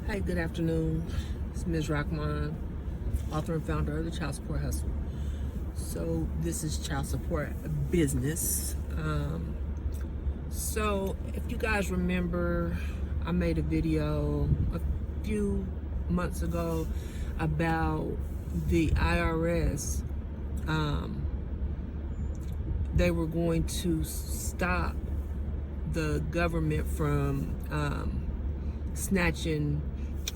Hi, good afternoon. It's MzRockMon, author and founder of the Child Support Hustle. So this is child support business. So if you guys remember, I made a video a few months ago about the IRS. They were going to stop the government from snatching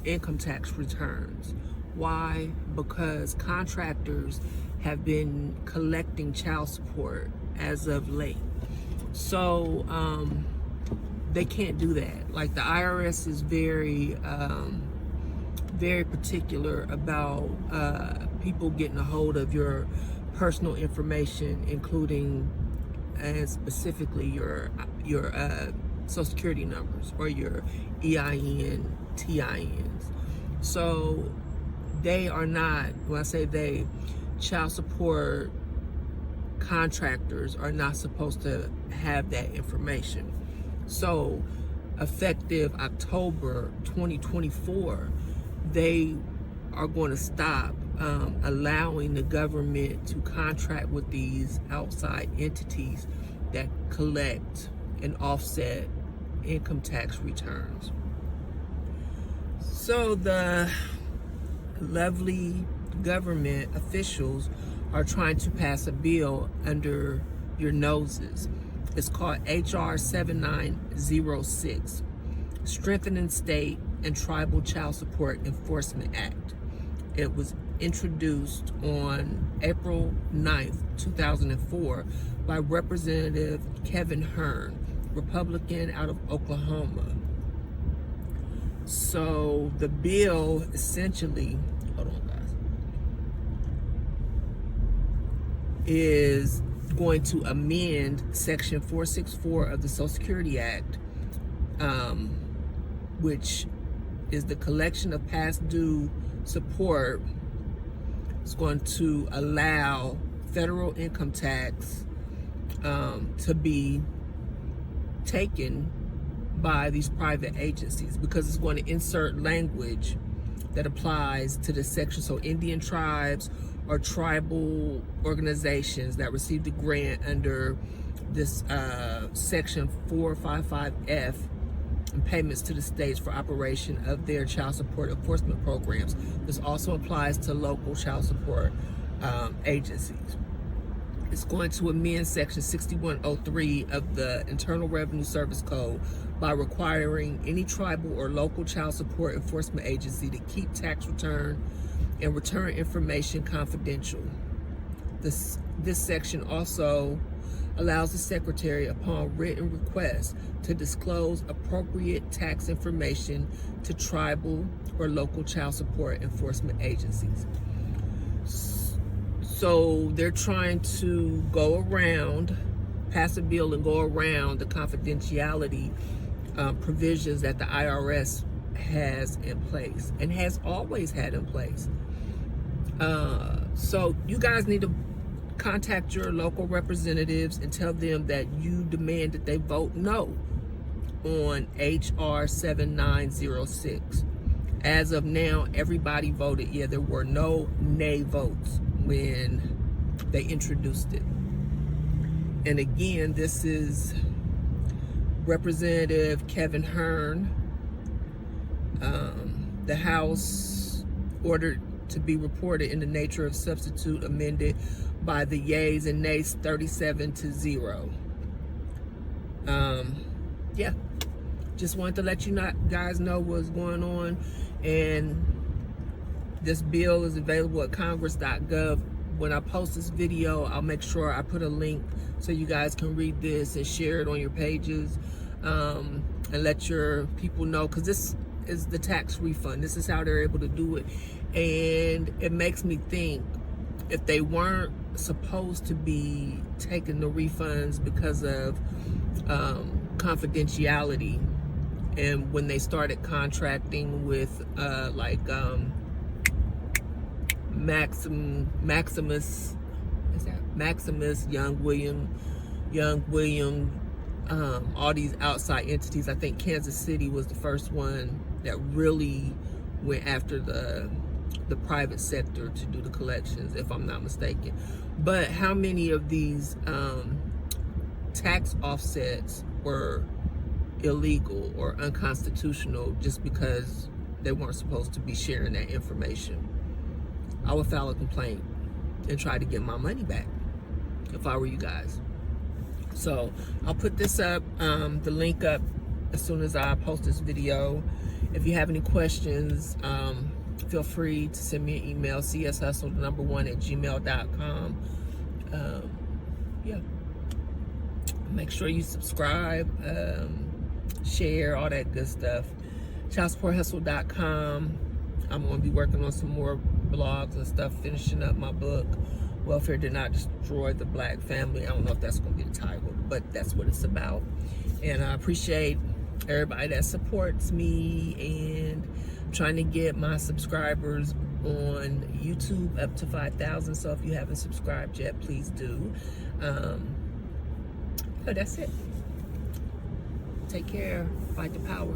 income tax returns. Why? Because contractors have been collecting child support as of late. So they can't do that. Like, the IRS is very particular about people getting a hold of your personal information, including and specifically your social security numbers or your EIN, TINs. So they are not, when I say they, child support contractors are not supposed to have that information. So effective October 2024, they are going to stop allowing the government to contract with these outside entities that collect and offset income tax returns. So the lovely government officials are trying to pass a bill under your noses. It's called HR 7906, Strengthening State and Tribal Child Support Enforcement Act. It was introduced on April 9th, 2004 by Representative Kevin Hern, Republican out of Oklahoma. So the bill essentially, hold on guys, is going to amend Section 464 of the Social Security Act, which is the collection of past due support. It's going to allow federal income tax to be taken by these private agencies, because it's going to insert language that applies to the section. So Indian tribes or tribal organizations that received a grant under this section 455F and payments to the states for operation of their child support enforcement programs. This also applies to local child support agencies. It's going to amend Section 6103 of the Internal Revenue Service Code by requiring any tribal or local child support enforcement agency to keep tax return and return information confidential. This section also allows the Secretary, upon written request, to disclose appropriate tax information to tribal or local child support enforcement agencies. So they're trying to go around, pass a bill and go around the confidentiality provisions that the IRS has in place and has always had in place. So you guys need to contact your local representatives and tell them that you demand that they vote no on HR 7906. As of now, everybody voted yeah. There were no nay votes when they introduced it. And again, this is Representative Kevin Hern. The House ordered to be reported in the nature of substitute amended by the yeas and nays 37-0. Yeah, just wanted to let you guys know what's going on. And this bill is available at congress.gov. When I post this video, I'll make sure I put a link so you guys can read this and share it on your pages, and let your people know, because this is the tax refund. This is how they're able to do it. And it makes me think, if they weren't supposed to be taking the refunds because of confidentiality, and when they started contracting with Maximus, Young William, all these outside entities. I think Kansas City was the first one that really went after the private sector to do the collections, if I'm not mistaken. But how many of these tax offsets were illegal or unconstitutional just because they weren't supposed to be sharing that information? I would file a complaint and try to get my money back if I were you guys. So I'll put this up, the link up as soon as I post this video. If you have any questions, feel free to send me an email, cshustle1@gmail.com. Yeah. Make sure you subscribe, share, all that good stuff. ChildSupportHustle.com. I'm going to be working on some more blogs and stuff, finishing up my book, Welfare Did Not Destroy the Black Family. I don't know if that's going to be the title, but that's what it's about. And I appreciate everybody that supports me, and I'm trying to get my subscribers on YouTube up to 5,000. So if you haven't subscribed yet, please do. That's it. Take care. Fight the power.